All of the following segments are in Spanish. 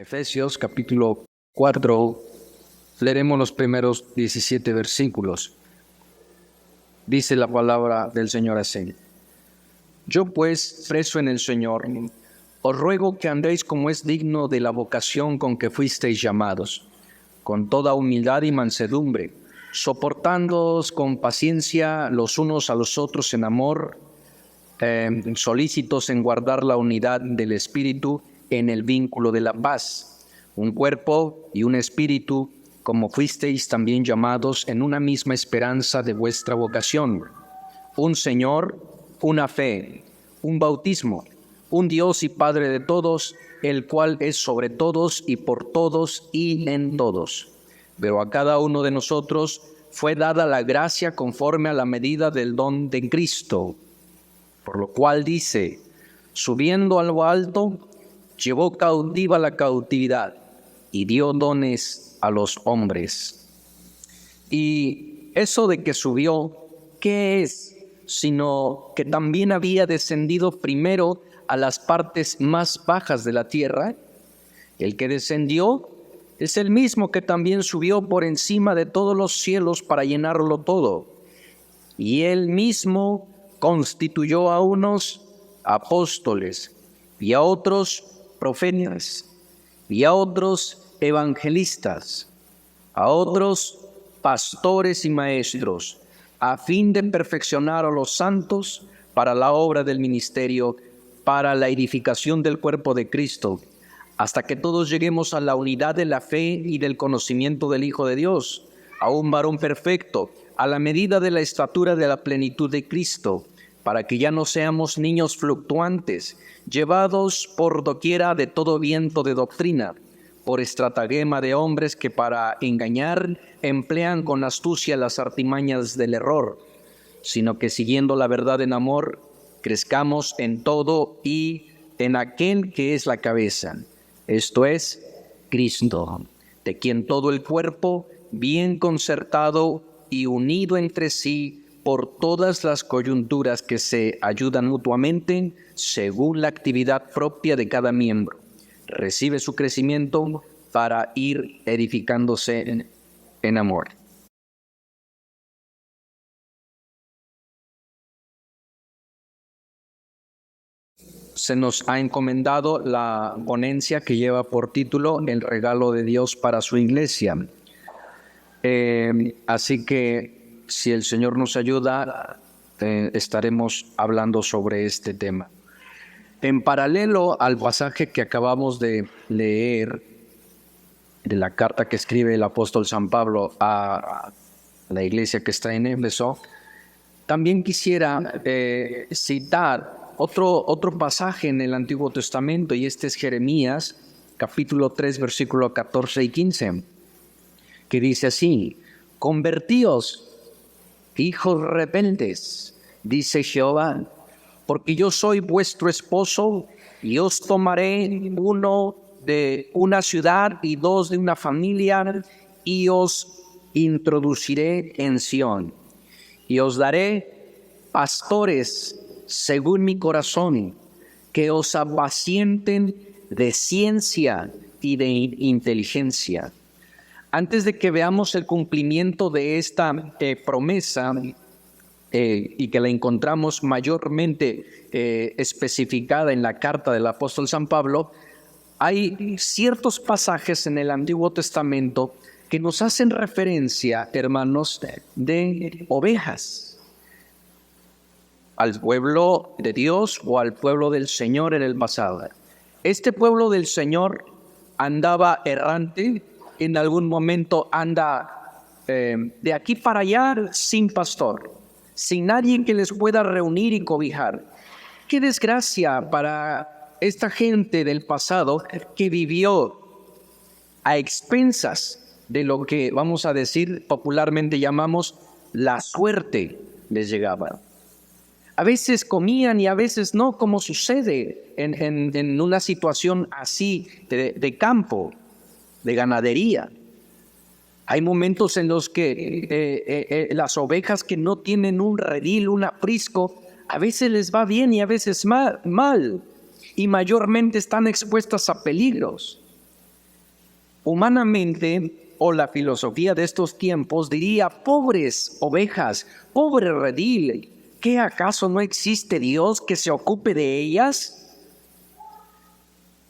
Efesios capítulo 4, leeremos los primeros 17 versículos. Dice la palabra del Señor así: Yo pues, preso en el Señor, os ruego que andéis como es digno de la vocación con que fuisteis llamados, con toda humildad y mansedumbre, soportándoos con paciencia los unos a los otros en amor, solícitos en guardar la unidad del Espíritu en el vínculo de la paz, un cuerpo y un espíritu, como fuisteis también llamados en una misma esperanza de vuestra vocación, un Señor, una fe, un bautismo, un Dios y Padre de todos, el cual es sobre todos y por todos y en todos. Pero a cada uno de nosotros fue dada la gracia conforme a la medida del don de Cristo, por lo cual dice: subiendo a lo alto, llevó cautiva la cautividad y dio dones a los hombres. Y eso de que subió, ¿qué es? Sino que también había descendido primero a las partes más bajas de la tierra. El que descendió es el mismo que también subió por encima de todos los cielos para llenarlo todo. Y él mismo constituyó a unos apóstoles, y a otros profetas, y a otros evangelistas, a otros pastores y maestros, a fin de perfeccionar a los santos para la obra del ministerio, para la edificación del cuerpo de Cristo, hasta que todos lleguemos a la unidad de la fe y del conocimiento del Hijo de Dios, a un varón perfecto, a la medida de la estatura de la plenitud de Cristo, para que ya no seamos niños fluctuantes, llevados por doquiera de todo viento de doctrina, por estratagema de hombres que para engañar emplean con astucia las artimañas del error, sino que siguiendo la verdad en amor, crezcamos en todo y en aquel que es la cabeza, esto es, Cristo, de quien todo el cuerpo, bien concertado y unido entre sí por todas las coyunturas que se ayudan mutuamente según la actividad propia de cada miembro, recibe su crecimiento para ir edificándose en amor. Se nos ha encomendado la ponencia que lleva por título El regalo de Dios para su iglesia. Así que si el Señor nos ayuda, estaremos hablando sobre este tema. En paralelo al pasaje que acabamos de leer, de la carta que escribe el apóstol San Pablo a la iglesia que está en Éfeso, también quisiera citar otro pasaje en el Antiguo Testamento, y este es Jeremías, capítulo 3, versículo 14 y 15, que dice así: convertíos, hijos rebeldes, dice Jehová, porque yo soy vuestro esposo, y os tomaré uno de una ciudad y dos de una familia, y os introduciré en Sión, y os daré pastores según mi corazón, que os apacienten de ciencia y de inteligencia. Antes de que veamos el cumplimiento de esta promesa, y que la encontramos mayormente especificada en la carta del apóstol San Pablo, hay ciertos pasajes en el Antiguo Testamento que nos hacen referencia, hermanos, de ovejas, al pueblo de Dios o al pueblo del Señor en el pasado. Este pueblo del Señor andaba errante, en algún momento anda de aquí para allá sin pastor, sin nadie que les pueda reunir y cobijar. Qué desgracia para esta gente del pasado que vivió a expensas de lo que, vamos a decir, popularmente llamamos la suerte les llegaba. A veces comían y a veces no, como sucede en una situación así de campo, de ganadería. Hay momentos en los que las ovejas que no tienen un redil, un aprisco, a veces les va bien y a veces mal, y mayormente están expuestas a peligros. Humanamente, o la filosofía de estos tiempos diría: pobres ovejas, pobre redil, ¿qué acaso no existe Dios que se ocupe de ellas?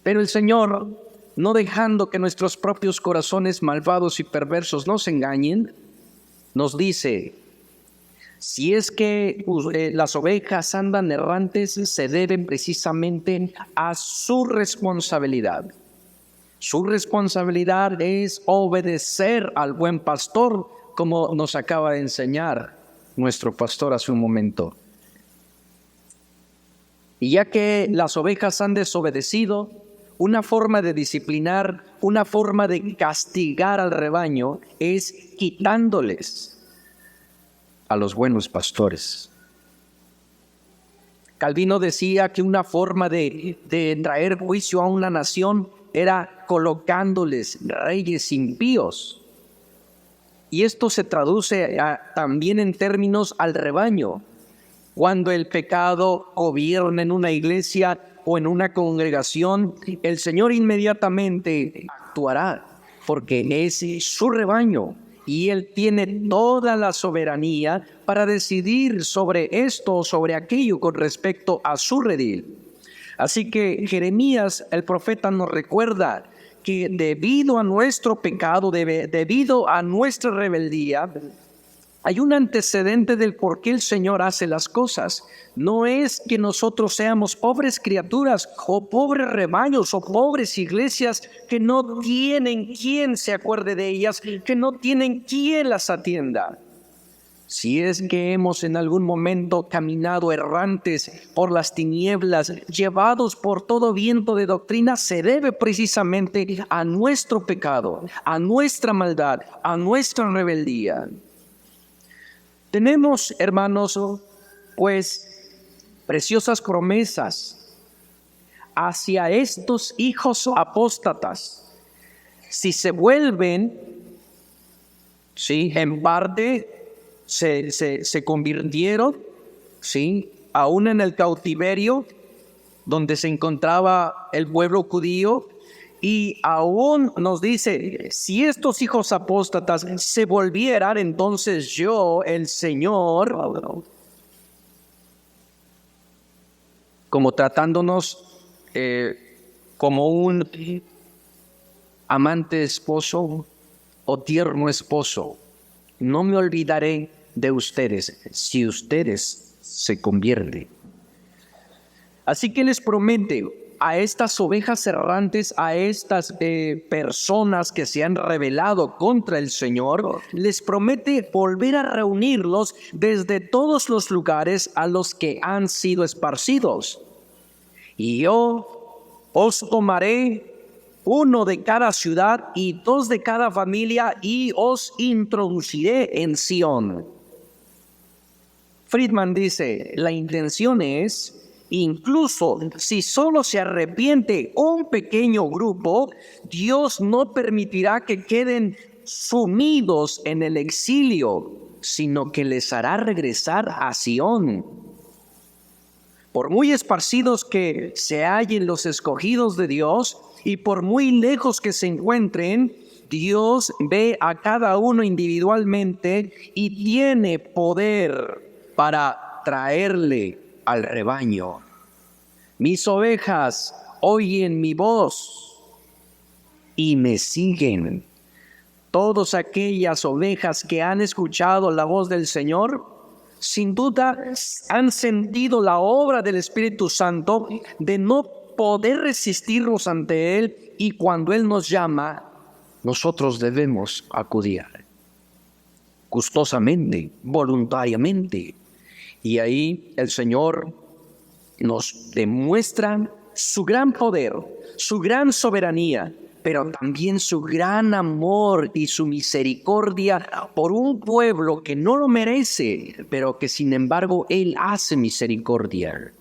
Pero el Señor, no dejando que nuestros propios corazones malvados y perversos nos engañen, nos dice: si es que las ovejas andan errantes, se deben precisamente a su responsabilidad. Su responsabilidad es obedecer al buen pastor, como nos acaba de enseñar nuestro pastor hace un momento. Y ya que las ovejas han desobedecido, una forma de disciplinar, una forma de castigar al rebaño es quitándoles a los buenos pastores. Calvino decía que una forma de traer juicio a una nación era colocándoles reyes impíos. Y esto se traduce también en términos al rebaño. Cuando el pecado gobierna en una iglesia o en una congregación, el Señor inmediatamente actuará, porque es su rebaño y Él tiene toda la soberanía para decidir sobre esto o sobre aquello con respecto a su redil. Así que Jeremías, el profeta, nos recuerda que debido a nuestro pecado, debido a nuestra rebeldía, hay un antecedente del por qué el Señor hace las cosas. No es que nosotros seamos pobres criaturas o pobres rebaños o pobres iglesias que no tienen quien se acuerde de ellas, que no tienen quien las atienda. Si es que hemos en algún momento caminado errantes por las tinieblas, llevados por todo viento de doctrina, se debe precisamente a nuestro pecado, a nuestra maldad, a nuestra rebeldía. Tenemos, hermanos, pues, preciosas promesas hacia estos hijos apóstatas. Si se vuelven, sí, en parte se convirtieron, sí, aún en el cautiverio donde se encontraba el pueblo judío, y aún nos dice: si estos hijos apóstatas se volvieran, entonces yo, el Señor, como tratándonos como un amante esposo o tierno esposo, no me olvidaré de ustedes si ustedes se convierten. Así que les promete a estas ovejas errantes, a estas personas que se han rebelado contra el Señor, les promete volver a reunirlos desde todos los lugares a los que han sido esparcidos. Y yo os tomaré uno de cada ciudad y dos de cada familia, y os introduciré en Sión. Friedman dice: la intención es, incluso si solo se arrepiente un pequeño grupo, Dios no permitirá que queden sumidos en el exilio, sino que les hará regresar a Sión. Por muy esparcidos que se hallen los escogidos de Dios, y por muy lejos que se encuentren, Dios ve a cada uno individualmente y tiene poder para traerle al rebaño. Mis ovejas oyen mi voz y me siguen. Todas aquellas ovejas que han escuchado la voz del Señor, sin duda han sentido la obra del Espíritu Santo de no poder resistirnos ante Él, y cuando Él nos llama, nosotros debemos acudir gustosamente, voluntariamente. Y ahí el Señor nos demuestra su gran poder, su gran soberanía, pero también su gran amor y su misericordia por un pueblo que no lo merece, pero que sin embargo Él hace misericordia.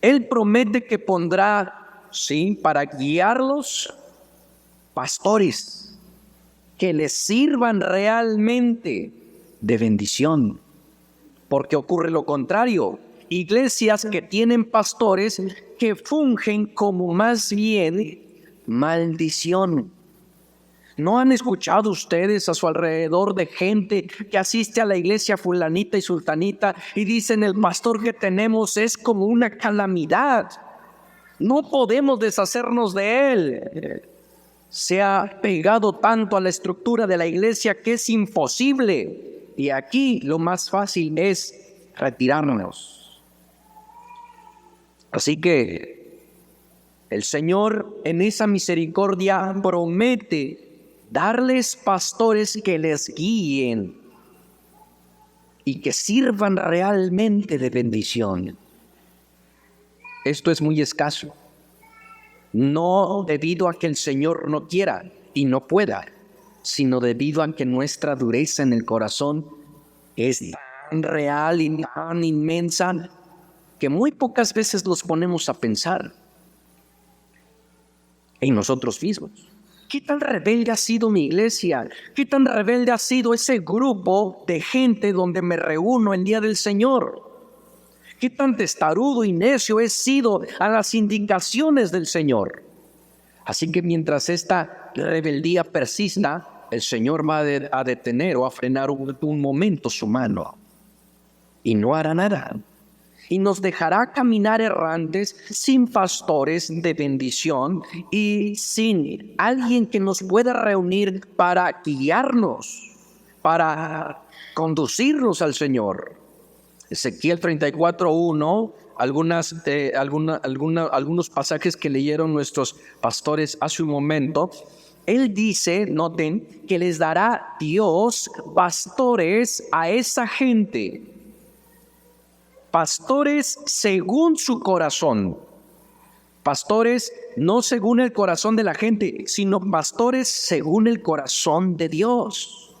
Él promete que pondrá, sí, para guiarlos, pastores que les sirvan realmente de bendición. Porque ocurre lo contrario: iglesias que tienen pastores que fungen como más bien maldición. ¿No han escuchado ustedes a su alrededor de gente que asiste a la iglesia fulanita y sultanita y dicen el pastor que tenemos es como una calamidad? No podemos deshacernos de él. Se ha pegado tanto a la estructura de la iglesia que es imposible. Y aquí lo más fácil es retirarnos. Así que el Señor en esa misericordia promete darles pastores que les guíen y que sirvan realmente de bendición. Esto es muy escaso. No debido a que el Señor no quiera y no pueda, sino debido a que nuestra dureza en el corazón es tan real y tan inmensa que muy pocas veces nos ponemos a pensar en nosotros mismos. ¿Qué tan rebelde ha sido mi iglesia? ¿Qué tan rebelde ha sido ese grupo de gente donde me reúno el día del Señor? ¿Qué tan testarudo y necio he sido a las indicaciones del Señor? Así que mientras esta rebeldía persista, el Señor va a detener o a frenar un momento su mano y no hará nada. Y nos dejará caminar errantes sin pastores de bendición y sin alguien que nos pueda reunir para guiarnos, para conducirnos al Señor. Ezequiel 34:1, algunos pasajes que leyeron nuestros pastores hace un momento. Él dice, noten, que les dará Dios pastores a esa gente. Pastores según su corazón. Pastores no según el corazón de la gente, sino pastores según el corazón de Dios.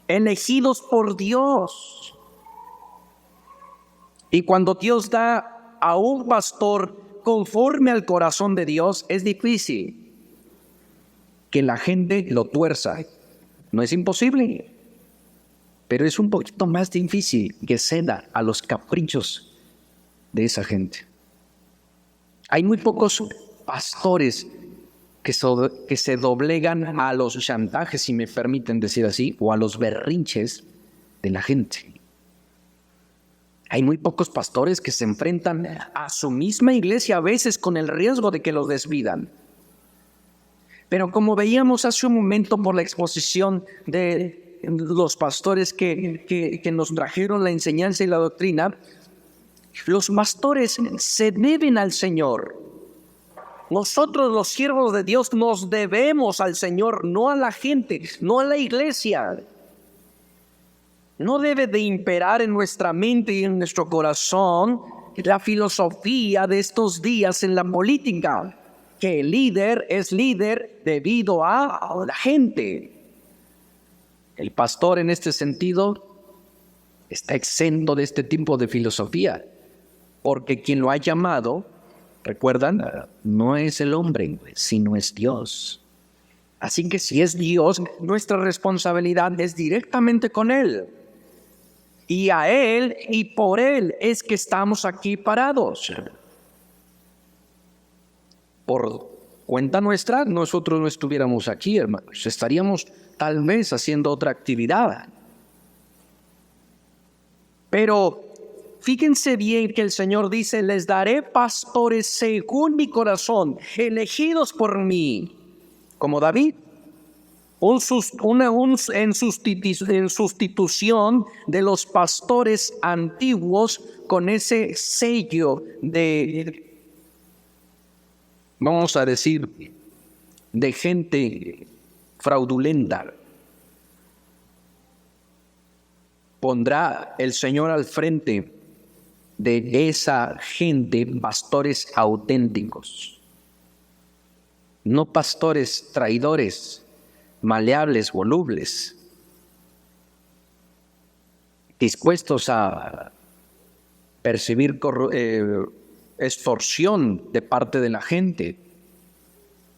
Elegidos por Dios. Y cuando Dios da a un pastor conforme al corazón de Dios, es difícil que la gente lo tuerza. No es imposible, pero es un poquito más difícil que ceda a los caprichos de esa gente. Hay muy pocos pastores que se doblegan a los chantajes, si me permiten decir así, o a los berrinches de la gente. Hay muy pocos pastores que se enfrentan a su misma iglesia a veces con el riesgo de que los desvidan. Pero como veíamos hace un momento por la exposición de los pastores que nos trajeron la enseñanza y la doctrina, los pastores se deben al Señor. Nosotros los siervos de Dios nos debemos al Señor, no a la gente, no a la iglesia. No debe de imperar en nuestra mente y en nuestro corazón la filosofía de estos días en la política, que el líder es líder debido a la gente. El pastor en este sentido está exento de este tipo de filosofía, porque quien lo ha llamado, recuerdan, no es el hombre, sino es Dios. Así que si es Dios, nuestra responsabilidad es directamente con Él. Y a Él y por Él es que estamos aquí parados. Por cuenta nuestra, nosotros no estuviéramos aquí, hermanos. Estaríamos tal vez haciendo otra actividad. Pero fíjense bien que el Señor dice, les daré pastores según mi corazón, elegidos por mí, como David. En sustitución de los pastores antiguos con ese sello de, vamos a decir, de gente fraudulenta. Pondrá el Señor al frente de esa gente pastores auténticos, no pastores traidores, maleables, volubles, dispuestos a percibir extorsión de parte de la gente,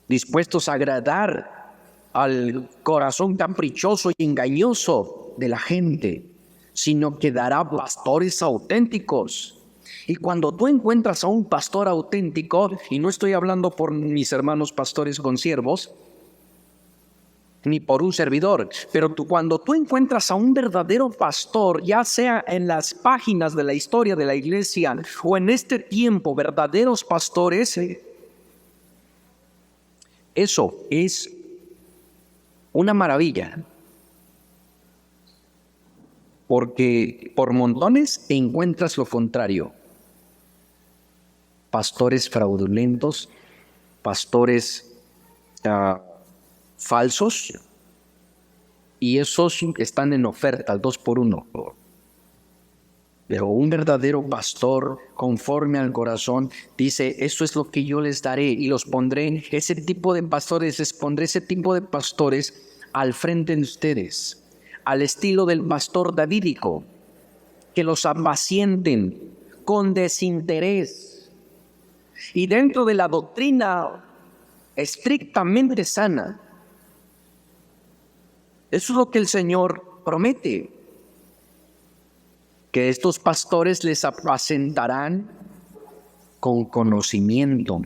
dispuestos a agradar al corazón caprichoso y engañoso de la gente, sino que dará pastores auténticos, Y cuando tú encuentras a un pastor auténtico, y no estoy hablando por mis hermanos pastores consiervos, ni por un servidor, pero cuando tú encuentras a un verdadero pastor, ya sea en las páginas de la historia de la iglesia o en este tiempo, verdaderos pastores, eso es una maravilla. Porque por montones encuentras lo contrario. Pastores fraudulentos, pastores falsos, y esos están en oferta, al 2 por 1. Pero un verdadero pastor, conforme al corazón, dice, eso es lo que yo les daré, y los pondré, ese tipo de pastores, les pondré ese tipo de pastores al frente de ustedes, al estilo del pastor davídico, que los apacienten con desinterés y dentro de la doctrina estrictamente sana. Eso es lo que el Señor promete, que estos pastores les apacentarán con conocimiento,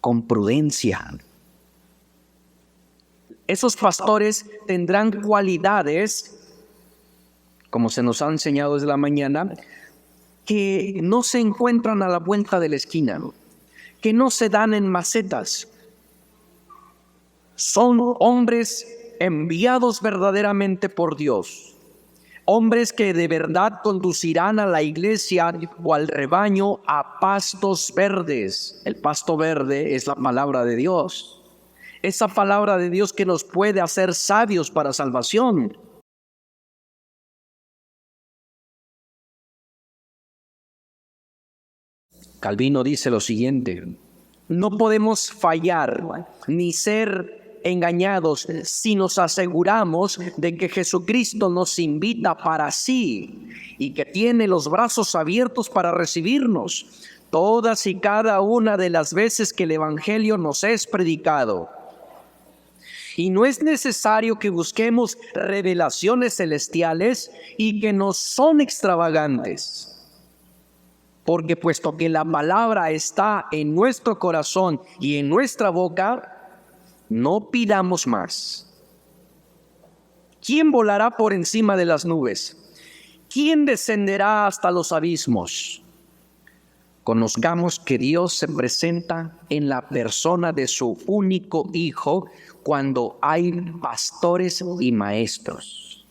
con prudencia. Esos pastores tendrán cualidades, como se nos ha enseñado desde la mañana, que no se encuentran a la vuelta de la esquina, que no se dan en macetas. Son hombres enviados verdaderamente por Dios. Hombres que de verdad conducirán a la iglesia o al rebaño a pastos verdes. El pasto verde es la palabra de Dios. Esa palabra de Dios que nos puede hacer sabios para salvación. Calvino dice lo siguiente: no podemos fallar ni ser engañados si nos aseguramos de que Jesucristo nos invita para sí y que tiene los brazos abiertos para recibirnos todas y cada una de las veces que el Evangelio nos es predicado. Y no es necesario que busquemos revelaciones celestiales y que no son extravagantes. Porque puesto que la palabra está en nuestro corazón y en nuestra boca, no pidamos más. ¿Quién volará por encima de las nubes? ¿Quién descenderá hasta los abismos? Conozcamos que Dios se presenta en la persona de su único Hijo cuando hay pastores y maestros.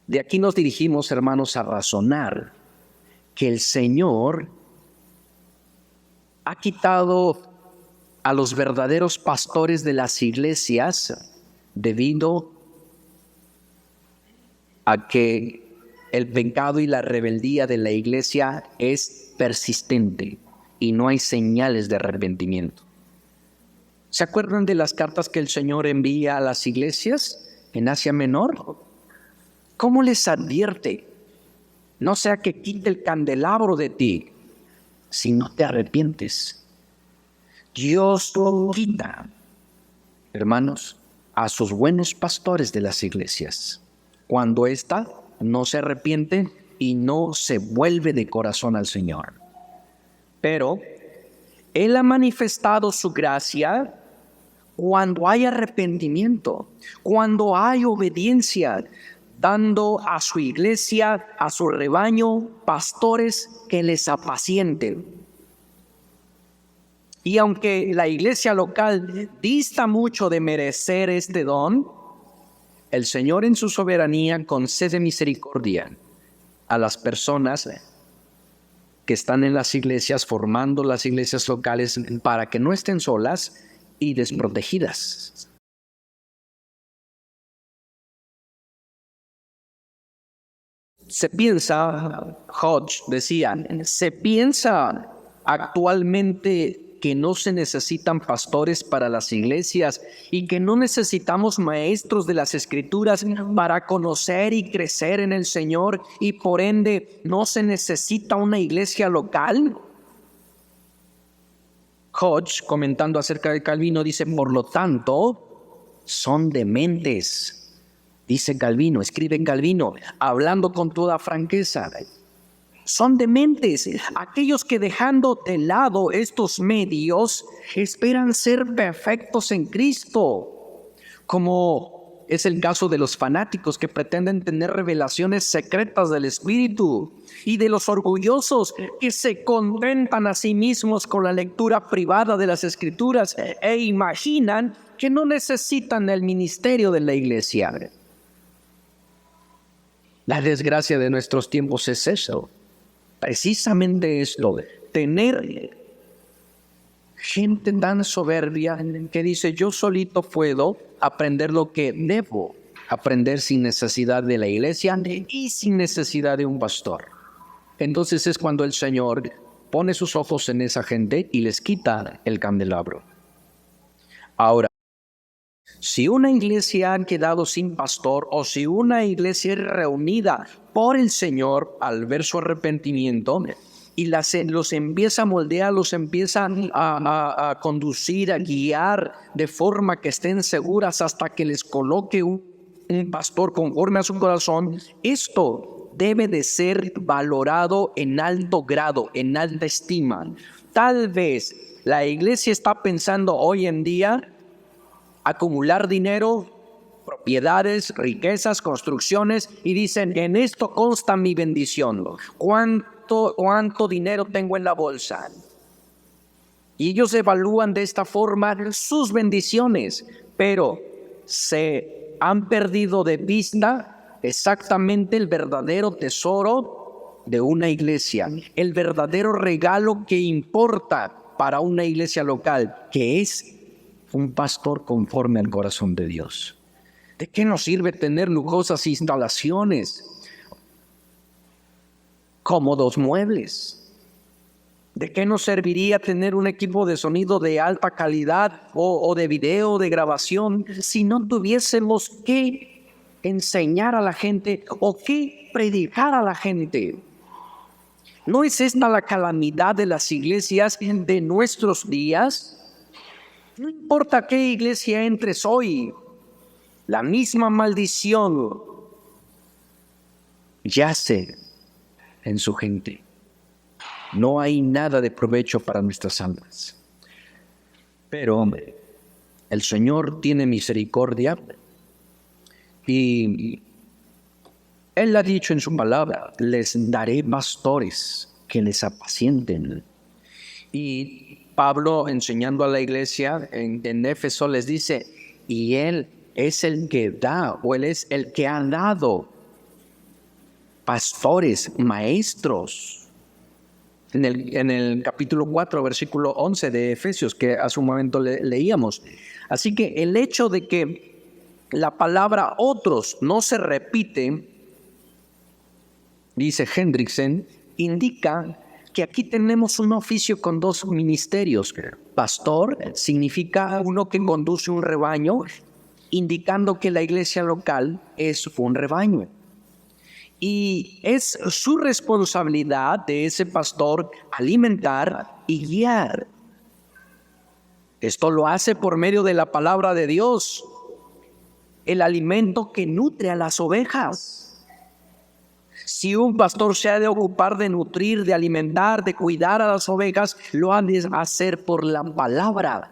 De aquí nos dirigimos, hermanos, a razonar que el Señor ha quitado a los verdaderos pastores de las iglesias debido a que el pecado y la rebeldía de la iglesia es persistente y no hay señales de arrepentimiento. ¿Se acuerdan de las cartas que el Señor envía a las iglesias en Asia Menor? ¿Cómo les advierte? No sea que quite el candelabro de ti si no te arrepientes. Dios quita, hermanos, a sus buenos pastores de las iglesias cuando ésta no se arrepiente y no se vuelve de corazón al Señor. Pero Él ha manifestado su gracia cuando hay arrepentimiento, cuando hay obediencia, dando a su iglesia, a su rebaño, pastores que les apacienten. Y aunque la iglesia local dista mucho de merecer este don, el Señor en su soberanía concede misericordia a las personas que están en las iglesias, formando las iglesias locales, para que no estén solas y desprotegidas. Se piensa, Hodge decía, se piensa actualmente que no se necesitan pastores para las iglesias y que no necesitamos maestros de las Escrituras para conocer y crecer en el Señor, y por ende no se necesita una iglesia local. Hodge, comentando acerca de Calvino, dice: por lo tanto, son dementes. Dice Calvino, escribe Calvino, hablando con toda franqueza. Son dementes aquellos que, dejando de lado estos medios, esperan ser perfectos en Cristo, como es el caso de los fanáticos que pretenden tener revelaciones secretas del Espíritu, y de los orgullosos que se contentan a sí mismos con la lectura privada de las Escrituras e imaginan que no necesitan el ministerio de la iglesia. La desgracia de nuestros tiempos es eso. Precisamente esto, tener gente tan soberbia que dice: yo solito puedo aprender lo que debo aprender sin necesidad de la iglesia y sin necesidad de un pastor. Entonces es cuando el Señor pone sus ojos en esa gente y les quita el candelabro. Ahora, si una iglesia ha quedado sin pastor, o si una iglesia es reunida por el Señor al ver su arrepentimiento y los empieza a moldear, los empieza a conducir, a guiar de forma que estén seguras hasta que les coloque un pastor conforme a su corazón, esto debe de ser valorado en alto grado, en alta estima. Tal vez la iglesia está pensando hoy en día acumular dinero, propiedades, riquezas, construcciones, y dicen: en esto consta mi bendición. ¿Cuánto dinero tengo en la bolsa? Y ellos evalúan de esta forma sus bendiciones, pero se han perdido de vista exactamente el verdadero tesoro de una iglesia, el verdadero regalo que importa para una iglesia local, que es un pastor conforme al corazón de Dios. ¿De qué nos sirve tener lujosas instalaciones, cómodos muebles? ¿De qué nos serviría tener un equipo de sonido de alta calidad o de video, de grabación, si no tuviésemos que enseñar a la gente o que predicar a la gente? ¿No es esta la calamidad de las iglesias de nuestros días? No importa qué iglesia entres hoy, la misma maldición yace en su gente. No hay nada de provecho para nuestras almas. Pero el Señor tiene misericordia y Él ha dicho en su palabra: les daré pastores que les apacienten. Y Pablo, enseñando a la iglesia en Éfeso, les dice: y Él es el que da, o Él es el que ha dado pastores, maestros. En el capítulo 4, versículo 11 de Efesios, que hace un momento leíamos. Así que el hecho de que la palabra otros no se repite, dice Hendrickson, indica que aquí tenemos un oficio con dos ministerios. Pastor significa uno que conduce un rebaño, indicando que la iglesia local es un rebaño. Y es su responsabilidad de ese pastor alimentar y guiar. Esto lo hace por medio de la palabra de Dios, el alimento que nutre a las ovejas. Si un pastor se ha de ocupar de nutrir, de alimentar, de cuidar a las ovejas, lo ha de hacer por la palabra.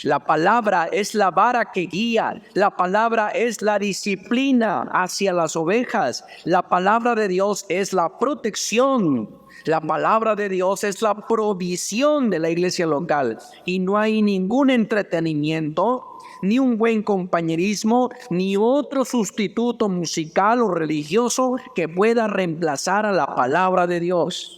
La palabra es la vara que guía. La palabra es la disciplina hacia las ovejas. La palabra de Dios es la protección. La palabra de Dios es la provisión de la iglesia local. Y no hay ningún entretenimiento, ni un buen compañerismo, ni otro sustituto musical o religioso que pueda reemplazar a la palabra de Dios.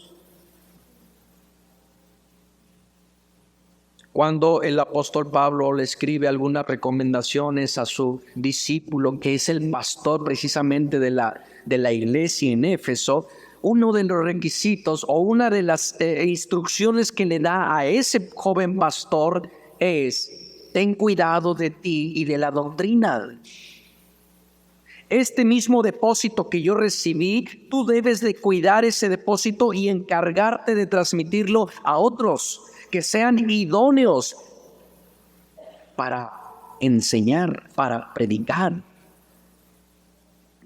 Cuando el apóstol Pablo le escribe algunas recomendaciones a su discípulo, que es el pastor precisamente de la iglesia en Éfeso, uno de los requisitos o una de las instrucciones que le da a ese joven pastor es: ten cuidado de ti y de la doctrina. Este mismo depósito que yo recibí, tú debes de cuidar ese depósito y encargarte de transmitirlo a otros que sean idóneos para enseñar, para predicar.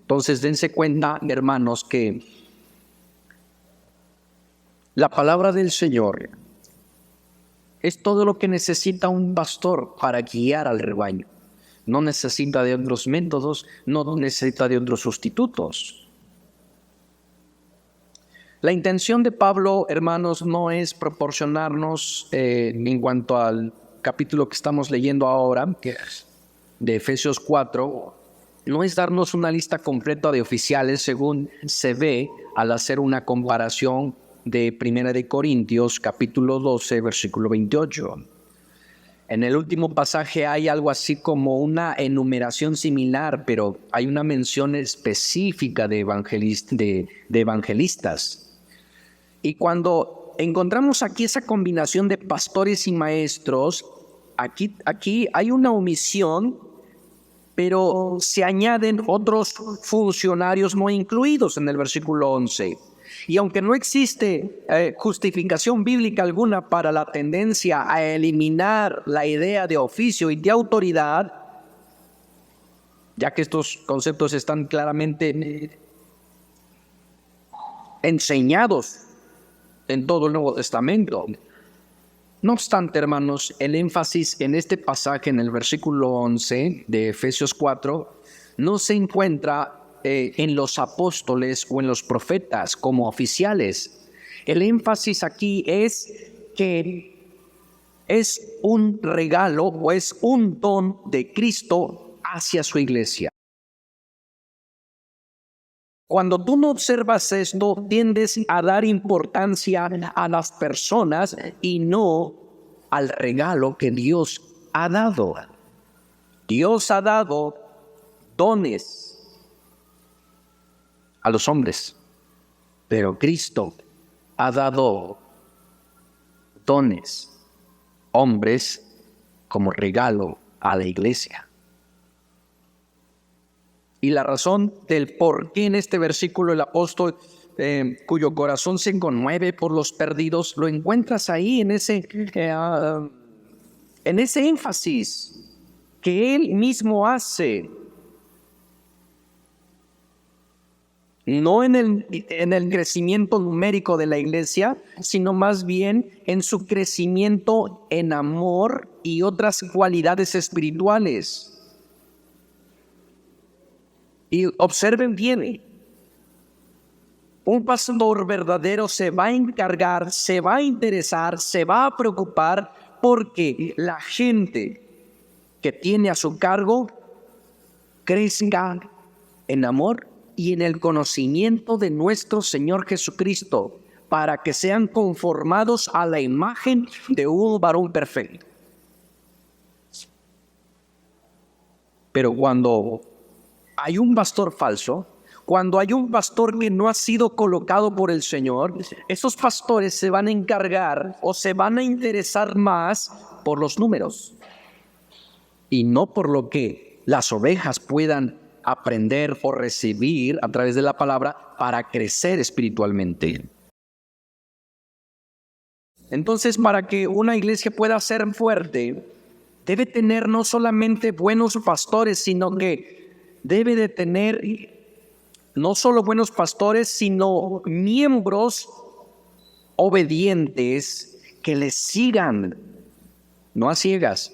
Entonces dense cuenta, hermanos, que la palabra del Señor es todo lo que necesita un pastor para guiar al rebaño. No necesita de otros métodos, no necesita de otros sustitutos. La intención de Pablo, hermanos, no es proporcionarnos, en cuanto al capítulo que estamos leyendo ahora, que es de Efesios 4, no es darnos una lista completa de oficiales según se ve al hacer una comparación de Primera de Corintios, capítulo 12, versículo 28. En el último pasaje hay algo así como una enumeración similar, pero hay una mención específica de evangelistas. Y cuando encontramos aquí esa combinación de pastores y maestros, aquí hay una omisión, pero se añaden otros funcionarios no incluidos en el versículo 11. Y aunque no existe justificación bíblica alguna para la tendencia a eliminar la idea de oficio y de autoridad, ya que estos conceptos están claramente enseñados en todo el Nuevo Testamento. No obstante, hermanos, el énfasis en este pasaje, en el versículo 11 de Efesios 4, no se encuentra en los apóstoles o en los profetas como oficiales. El énfasis aquí es que es un regalo o es un don de Cristo hacia su iglesia. Cuando tú no observas esto, tiendes a dar importancia a las personas y no al regalo que Dios ha dado. Dios ha dado dones a los hombres, pero Cristo ha dado dones, hombres, como regalo a la iglesia. Y la razón del por qué en este versículo el apóstol, cuyo corazón se conmueve por los perdidos, lo encuentras ahí en ese énfasis que él mismo hace. No en el crecimiento numérico de la iglesia, sino más bien en su crecimiento en amor y otras cualidades espirituales. Y observen bien, un pastor verdadero se va a encargar, se va a interesar, se va a preocupar porque la gente que tiene a su cargo crezca en amor y en el conocimiento de nuestro Señor Jesucristo, para que sean conformados a la imagen de un varón perfecto. Pero cuando hay un pastor falso, cuando hay un pastor que no ha sido colocado por el Señor, esos pastores se van a encargar o se van a interesar más por los números y no por lo que las ovejas puedan aprender o recibir a través de la palabra para crecer espiritualmente. Entonces, para que una iglesia pueda ser fuerte, debe tener no solamente buenos pastores, sino que debe de tener no solo buenos pastores, sino miembros obedientes que les sigan, no a ciegas.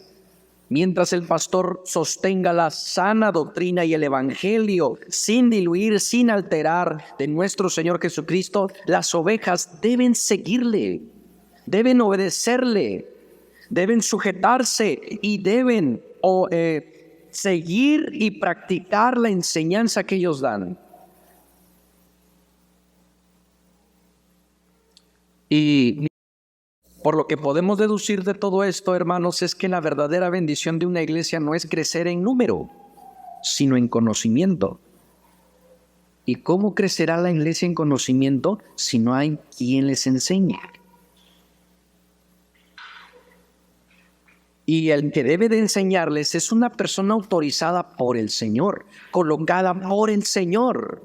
Mientras el pastor sostenga la sana doctrina y el evangelio sin diluir, sin alterar de nuestro Señor Jesucristo, las ovejas deben seguirle, deben obedecerle, deben sujetarse y deben seguir y practicar la enseñanza que ellos dan. Y por lo que podemos deducir de todo esto, hermanos, es que la verdadera bendición de una iglesia no es crecer en número, sino en conocimiento. ¿Y cómo crecerá la iglesia en conocimiento si no hay quien les enseñe? Y el que debe de enseñarles es una persona autorizada por el Señor, colocada por el Señor.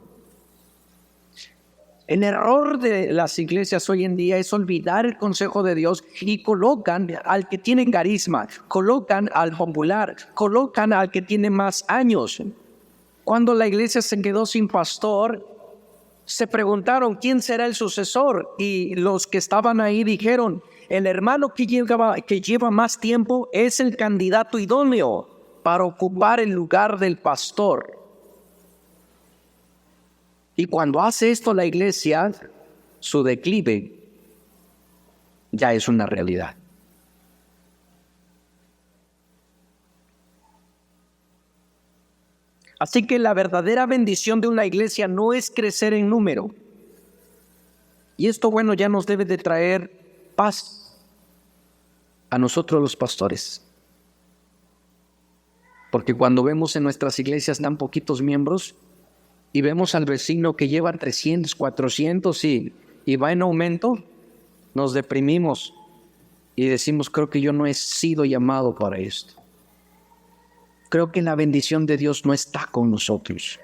El error de las iglesias hoy en día es olvidar el consejo de Dios y colocan al que tiene carisma, colocan al popular, colocan al que tiene más años, Cuando la iglesia se quedó sin pastor, se preguntaron quién será el sucesor, y los que estaban ahí dijeron: el hermano que lleva más tiempo es el candidato idóneo para ocupar el lugar del pastor. Y cuando hace esto la iglesia, su declive ya es una realidad. Así que la verdadera bendición de una iglesia no es crecer en número. Y esto, bueno, ya nos debe de traer paz a nosotros los pastores. Porque cuando vemos en nuestras iglesias tan poquitos miembros y vemos al vecino que lleva 300, 400 y va en aumento, nos deprimimos y decimos: creo que yo no he sido llamado para esto. Creo que la bendición de Dios no está con nosotros.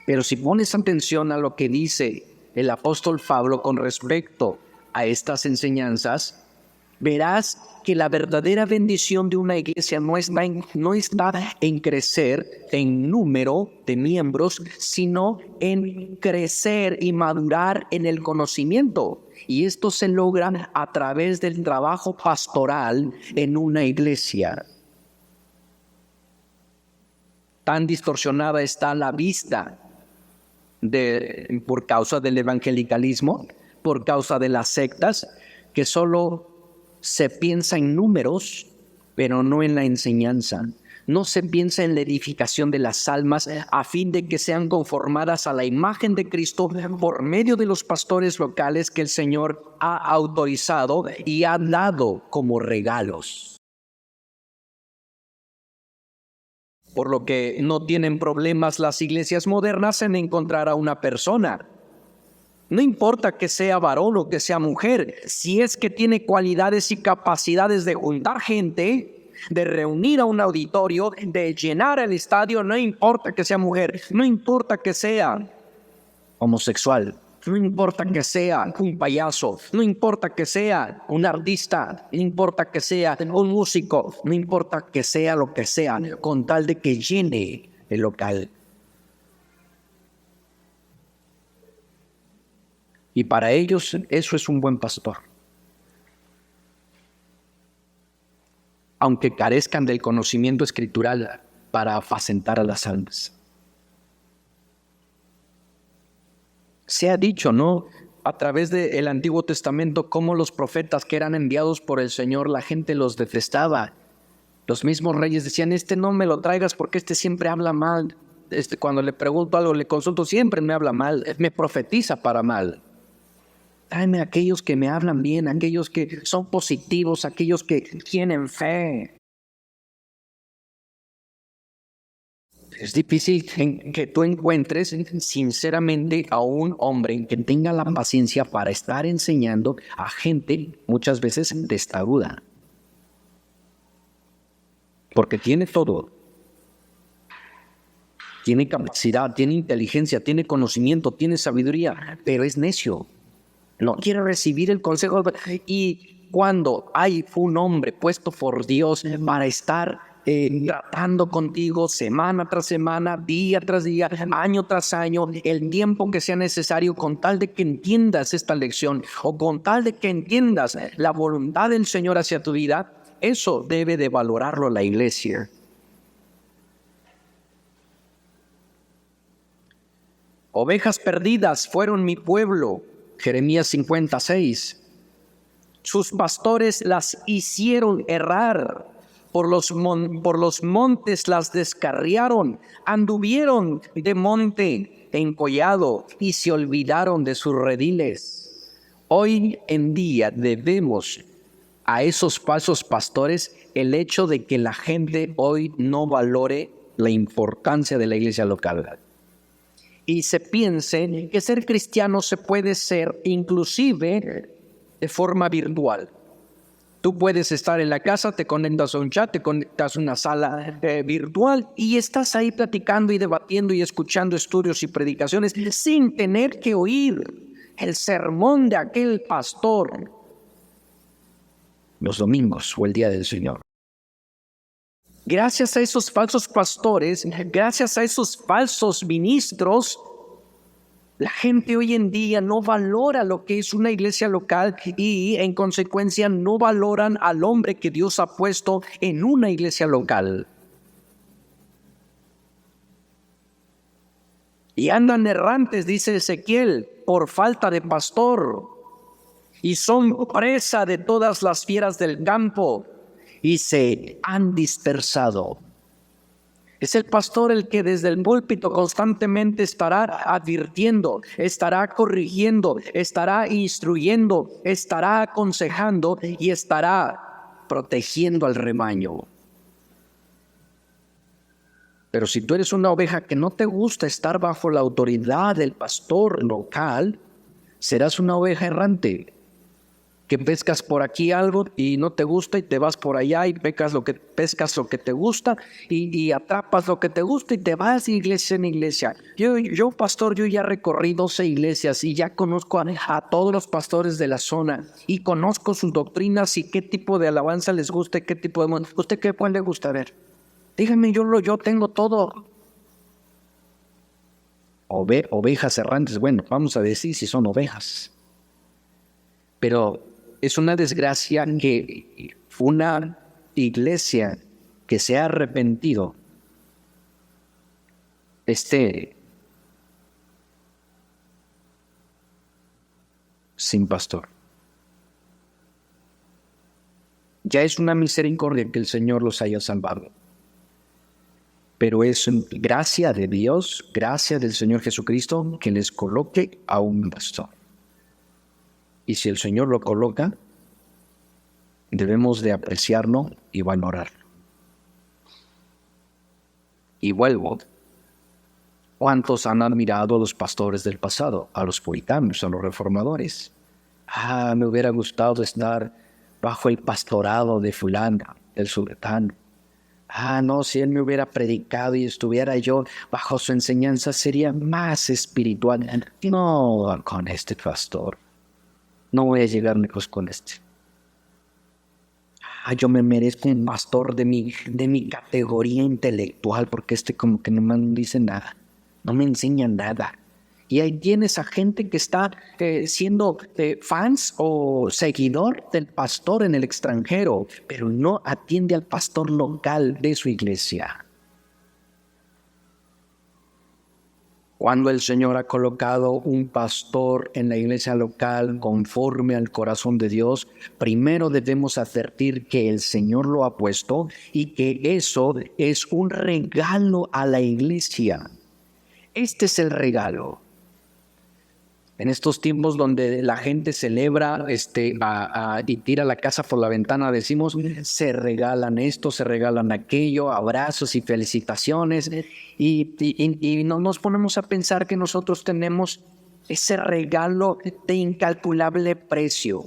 Pero si pones atención a lo que dice el apóstol Pablo con respecto a estas enseñanzas, verás que la verdadera bendición de una iglesia no está en crecer en número de miembros, sino en crecer y madurar en el conocimiento. Y esto se logra a través del trabajo pastoral en una iglesia. Tan distorsionada está la vista por causa del evangelicalismo, por causa de las sectas, que solo se piensa en números, pero no en la enseñanza. No se piensa en la edificación de las almas a fin de que sean conformadas a la imagen de Cristo por medio de los pastores locales que el Señor ha autorizado y ha dado como regalos. Por lo que no tienen problemas las iglesias modernas en encontrar a una persona. No importa que sea varón o que sea mujer, si es que tiene cualidades y capacidades de juntar gente, de reunir a un auditorio, de llenar el estadio, no importa que sea mujer, no importa que sea homosexual, no importa que sea un payaso, no importa que sea un artista, no importa que sea un músico, no importa que sea lo que sea, con tal de que llene el local. Y para ellos eso es un buen pastor. Aunque carezcan del conocimiento escritural para apacentar a las almas. Se ha dicho, ¿no?, a través del Antiguo Testamento, cómo los profetas que eran enviados por el Señor, la gente los detestaba. Los mismos reyes decían: no me lo traigas porque siempre habla mal. Cuando le pregunto algo, le consulto, siempre me habla mal, me profetiza para mal. Tráeme a aquellos que me hablan bien, aquellos que son positivos, aquellos que tienen fe. Es difícil que tú encuentres sinceramente a un hombre que tenga la paciencia para estar enseñando a gente muchas veces testaruda. Porque tiene todo. Tiene capacidad, tiene inteligencia, tiene conocimiento, tiene sabiduría, pero es necio. No quiere recibir el consejo. Y cuando hay un hombre puesto por Dios para estar tratando contigo semana tras semana, día tras día, año tras año, el tiempo que sea necesario, con tal de que entiendas esta lección o con tal de que entiendas la voluntad del Señor hacia tu vida, eso debe de valorarlo la iglesia. Ovejas perdidas fueron mi pueblo, Jeremías 56. Sus pastores las hicieron errar. Por los montes las descarriaron, anduvieron de monte en collado y se olvidaron de sus rediles. Hoy en día debemos a esos falsos pastores el hecho de que la gente hoy no valore la importancia de la iglesia local. Y se piense que ser cristiano se puede ser inclusive de forma virtual. Tú puedes estar en la casa, te conectas a un chat, te conectas a una sala virtual y estás ahí platicando y debatiendo y escuchando estudios y predicaciones sin tener que oír el sermón de aquel pastor los domingos o el día del Señor. Gracias a esos falsos pastores, gracias a esos falsos ministros, la gente hoy en día no valora lo que es una iglesia local y en consecuencia no valoran al hombre que Dios ha puesto en una iglesia local. Y andan errantes, dice Ezequiel, por falta de pastor. Y son presa de todas las fieras del campo y se han dispersado. Es el pastor el que desde el púlpito constantemente estará advirtiendo, estará corrigiendo, estará instruyendo, estará aconsejando y estará protegiendo al rebaño. Pero si tú eres una oveja que no te gusta estar bajo la autoridad del pastor local, serás una oveja errante, que pescas por aquí algo y no te gusta y te vas por allá y pescas lo que te gusta y atrapas lo que te gusta y te vas de iglesia en iglesia. Yo pastor, yo ya recorrí 12 iglesias y ya conozco a todos los pastores de la zona y conozco sus doctrinas y qué tipo de alabanza les gusta y qué tipo de... ¿Usted cuál le gusta? A ver, dígame, yo tengo todo. Ovejas errantes, bueno, vamos a decir si son ovejas. Pero es una desgracia que una iglesia que se ha arrepentido esté sin pastor. Ya es una misericordia que el Señor los haya salvado. Pero es gracia de Dios, gracia del Señor Jesucristo, que les coloque a un pastor. Y si el Señor lo coloca, debemos de apreciarlo y valorarlo. Y vuelvo. ¿Cuántos han admirado a los pastores del pasado? A los puritanos, a los reformadores. Me hubiera gustado estar bajo el pastorado de fulano, del sultano. No, si él me hubiera predicado y estuviera yo bajo su enseñanza, sería más espiritual. No, con este pastor. No voy a llegar lejos con este. Yo me merezco un pastor de mi categoría intelectual, porque como que no me dice nada, no me enseña nada. Y ahí tienes a gente que está siendo fans o seguidor del pastor en el extranjero, pero no atiende al pastor local de su iglesia. Cuando el Señor ha colocado un pastor en la iglesia local conforme al corazón de Dios, primero debemos advertir que el Señor lo ha puesto y que eso es un regalo a la iglesia. Este es el regalo. En estos tiempos donde la gente celebra y tira la casa por la ventana, decimos, se regalan esto, se regalan aquello, abrazos y felicitaciones, y no nos ponemos a pensar que nosotros tenemos ese regalo de incalculable precio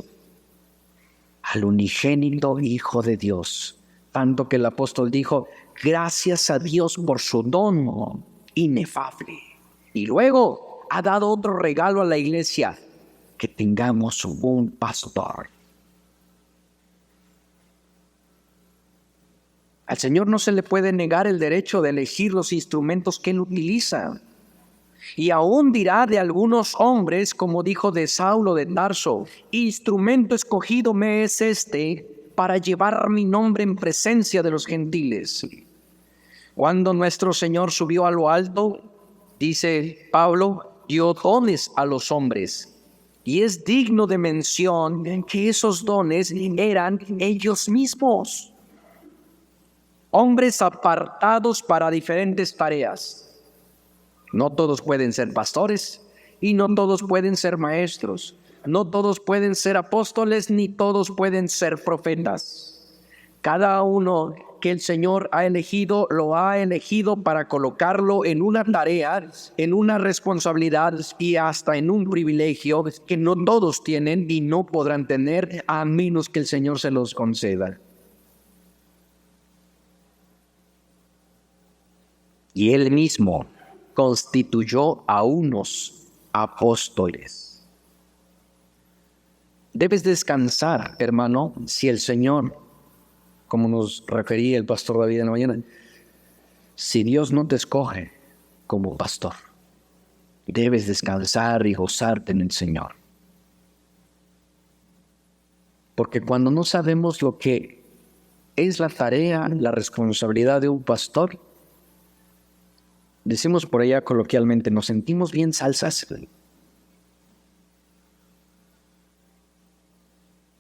al unigénito Hijo de Dios. Tanto que el apóstol dijo, gracias a Dios por su don inefable. Y luego ha dado otro regalo a la iglesia, que tengamos un pastor. Al Señor no se le puede negar el derecho de elegir los instrumentos que Él utiliza. Y aún dirá de algunos hombres, como dijo de Saulo de Tarso, instrumento escogido me es este para llevar mi nombre en presencia de los gentiles. Cuando nuestro Señor subió a lo alto, dice Pablo, dio dones a los hombres. Y es digno de mención que esos dones eran ellos mismos. Hombres apartados para diferentes tareas. No todos pueden ser pastores y no todos pueden ser maestros. No todos pueden ser apóstoles ni todos pueden ser profetas. Cada uno que el Señor ha elegido, lo ha elegido para colocarlo en una tarea, en una responsabilidad y hasta en un privilegio que no todos tienen y no podrán tener a menos que el Señor se los conceda. Y Él mismo constituyó a unos apóstoles. Debes descansar, hermano, si el Señor como nos refería el pastor David en la mañana, si Dios no te escoge como pastor, debes descansar y gozarte en el Señor. Porque cuando no sabemos lo que es la tarea, la responsabilidad de un pastor, decimos por allá coloquialmente, nos sentimos bien salsas.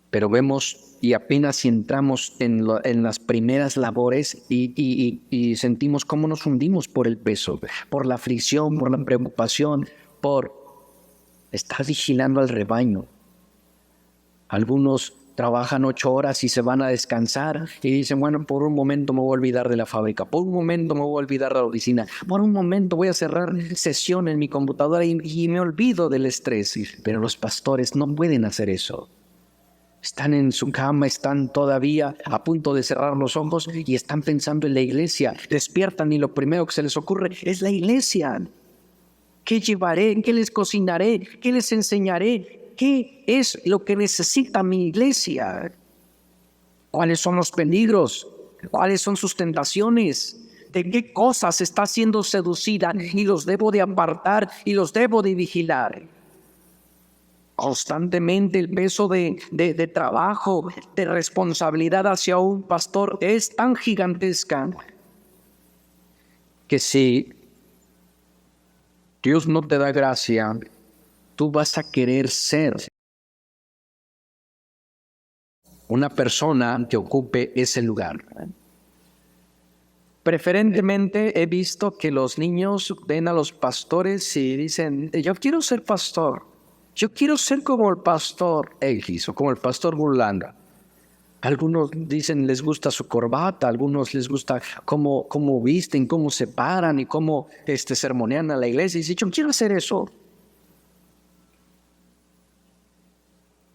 Pero vemos y apenas si entramos en las primeras labores y sentimos cómo nos hundimos por el peso, por la aflicción, por la preocupación, por estar vigilando al rebaño. Algunos trabajan 8 horas y se van a descansar y dicen, bueno, por un momento me voy a olvidar de la fábrica, por un momento me voy a olvidar de la oficina, por un momento voy a cerrar sesión en mi computadora y me olvido del estrés. Pero los pastores no pueden hacer eso. Están en su cama, están todavía a punto de cerrar los ojos y están pensando en la iglesia. Despiertan y lo primero que se les ocurre es la iglesia. ¿Qué llevaré? ¿Qué les cocinaré? ¿Qué les enseñaré? ¿Qué es lo que necesita mi iglesia? ¿Cuáles son los peligros? ¿Cuáles son sus tentaciones? ¿De qué cosas está siendo seducida? Y los debo de apartar y los debo de vigilar. Constantemente el peso de trabajo, de responsabilidad hacia un pastor es tan gigantesca que si Dios no te da gracia, tú vas a querer ser una persona que ocupe ese lugar. Preferentemente he visto que los niños ven a los pastores y dicen, yo quiero ser pastor. Yo quiero ser como el pastor X o como el pastor Burlanda. Algunos dicen les gusta su corbata, algunos les gusta cómo visten, cómo se paran y cómo sermonean a la iglesia. Y dicen, yo quiero hacer eso.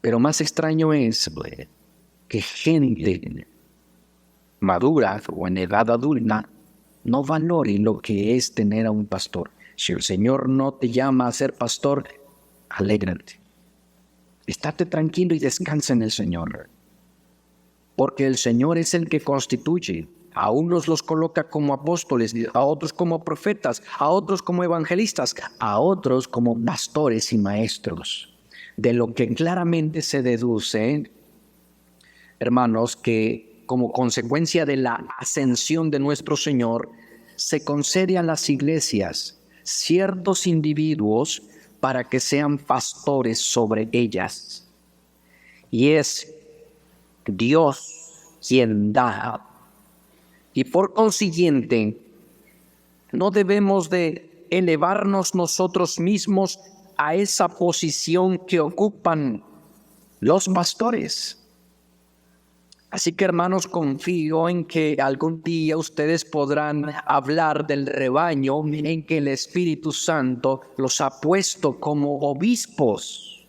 Pero más extraño es que gente madura o en edad adulta no valore lo que es tener a un pastor. Si el Señor no te llama a ser pastor, alégrate. Estate tranquilo y descansa en el Señor. Porque el Señor es el que constituye. A unos los coloca como apóstoles, a otros como profetas, a otros como evangelistas, a otros como pastores y maestros. De lo que claramente se deduce, hermanos, que como consecuencia de la ascensión de nuestro Señor, se concede a las iglesias ciertos individuos para que sean pastores sobre ellas. Y es Dios quien da. Y por consiguiente, no debemos de elevarnos nosotros mismos a esa posición que ocupan los pastores. Así que, hermanos, confío en que algún día ustedes podrán hablar del rebaño en que el Espíritu Santo los ha puesto como obispos.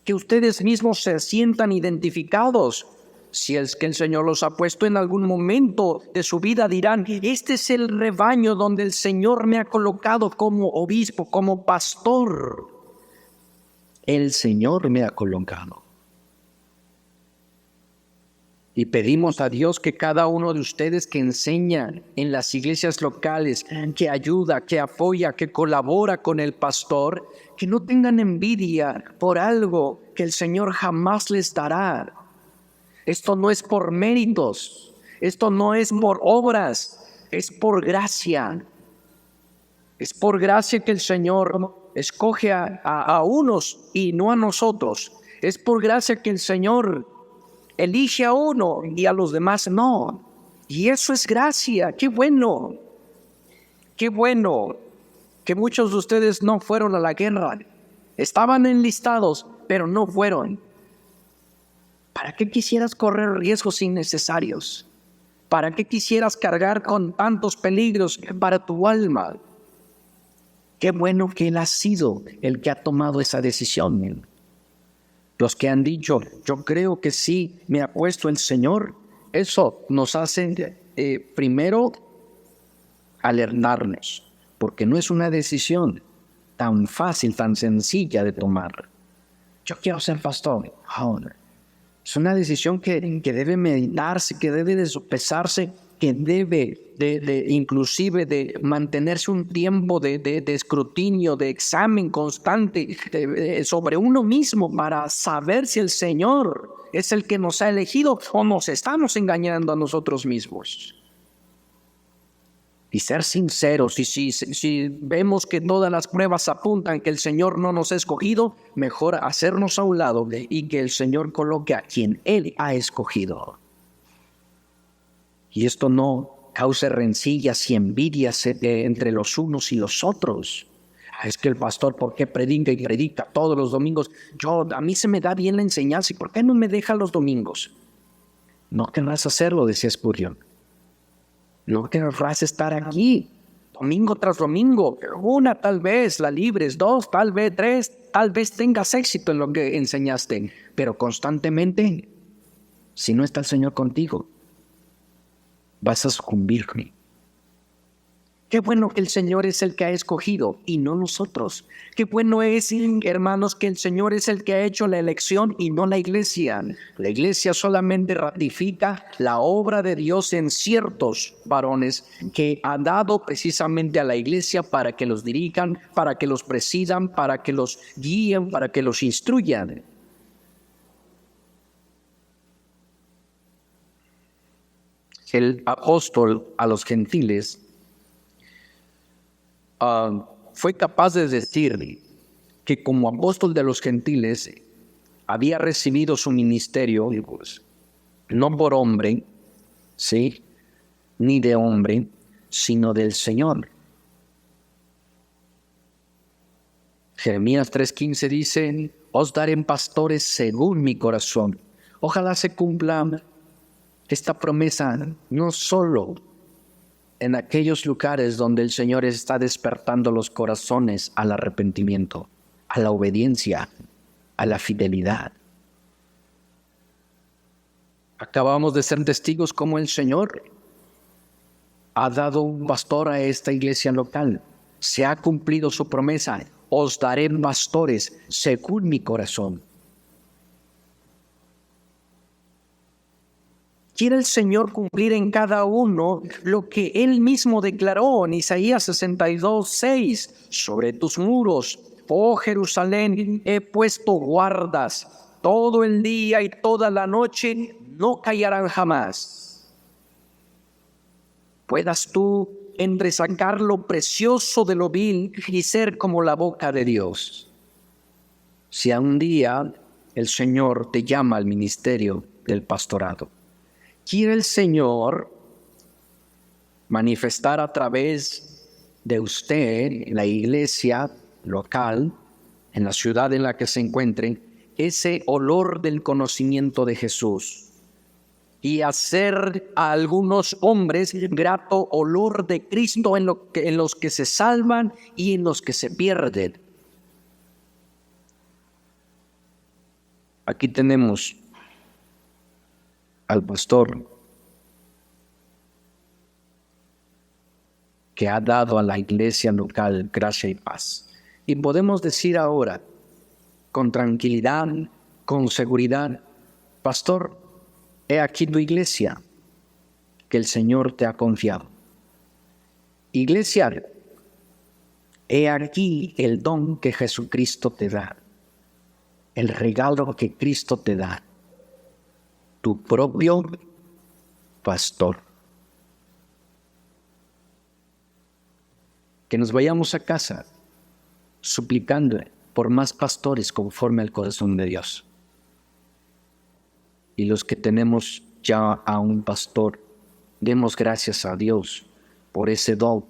Que ustedes mismos se sientan identificados. Si es que el Señor los ha puesto en algún momento de su vida, dirán, este es el rebaño donde el Señor me ha colocado como obispo, como pastor. El Señor me ha colocado. Y pedimos a Dios que cada uno de ustedes que enseña en las iglesias locales, que ayuda, que apoya, que colabora con el pastor, que no tengan envidia por algo que el Señor jamás les dará. Esto no es por méritos, esto no es por obras, es por gracia. Es por gracia que el Señor escoge a unos y no a nosotros. Es por gracia que el Señor elige a uno y a los demás no. Y eso es gracia. Qué bueno. Qué bueno que muchos de ustedes no fueron a la guerra. Estaban enlistados, pero no fueron. ¿Para qué quisieras correr riesgos innecesarios? ¿Para qué quisieras cargar con tantos peligros para tu alma? Qué bueno que Él ha sido el que ha tomado esa decisión. Los que han dicho, yo creo que sí, me ha puesto el Señor, eso nos hace primero alertarnos, porque no es una decisión tan fácil, tan sencilla de tomar. Yo quiero ser pastor. Es una decisión que debe meditarse, que debe de sopesarse, que debe inclusive de mantenerse un tiempo de escrutinio, de examen constante sobre uno mismo para saber si el Señor es el que nos ha elegido o nos estamos engañando a nosotros mismos. Y ser sinceros, y si vemos que todas las pruebas apuntan que el Señor no nos ha escogido, mejor hacernos a un lado y que el Señor coloque a quien Él ha escogido. Y esto no cause rencillas y envidias entre los unos y los otros. Es que el pastor, ¿por qué predica y predica todos los domingos? A mí se me da bien la enseñanza, ¿y por qué no me deja los domingos? No querrás hacerlo, decía Spurgeon. No querrás estar aquí, domingo tras domingo. Una tal vez la libres, dos, tal vez tres, tal vez tengas éxito en lo que enseñaste. Pero constantemente, si no está el Señor contigo, vas a sucumbir. Qué bueno que el Señor es el que ha escogido y no nosotros. Qué bueno es, hermanos, que el Señor es el que ha hecho la elección y no la iglesia. La iglesia solamente ratifica la obra de Dios en ciertos varones que ha dado precisamente a la iglesia para que los dirijan, para que los presidan, para que los guíen, para que los instruyan. El apóstol a los gentiles fue capaz de decir que como apóstol de los gentiles había recibido su ministerio, no por hombre, ¿sí?, ni de hombre, sino del Señor. Jeremías 3:15 dice: os daré pastores según mi corazón. Ojalá se cumpla esta promesa no solo en aquellos lugares donde el Señor está despertando los corazones al arrepentimiento, a la obediencia, a la fidelidad. Acabamos de ser testigos como el Señor ha dado un pastor a esta iglesia local. Se ha cumplido su promesa: os daré pastores según mi corazón. Quiere el Señor cumplir en cada uno lo que Él mismo declaró en Isaías 62:6. Sobre tus muros, oh Jerusalén, he puesto guardas. Todo el día y toda la noche no callarán jamás. Puedas tú entresacar lo precioso de lo vil y ser como la boca de Dios. Si a un día el Señor te llama al ministerio del pastorado, quiere el Señor manifestar a través de usted, en la iglesia local, en la ciudad en la que se encuentren, ese olor del conocimiento de Jesús y hacer a algunos hombres grato olor de Cristo en los que se salvan y en los que se pierden. Aquí tenemos al pastor que ha dado a la iglesia local gracia y paz. Y podemos decir ahora, con tranquilidad, con seguridad: pastor, he aquí tu iglesia que el Señor te ha confiado. Iglesia, he aquí el don que Jesucristo te da, el regalo que Cristo te da, tu propio pastor. Que nos vayamos a casa suplicando por más pastores conforme al corazón de Dios. Y los que tenemos ya a un pastor, demos gracias a Dios por ese don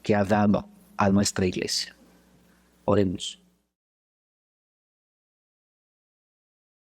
que ha dado a nuestra iglesia. Oremos.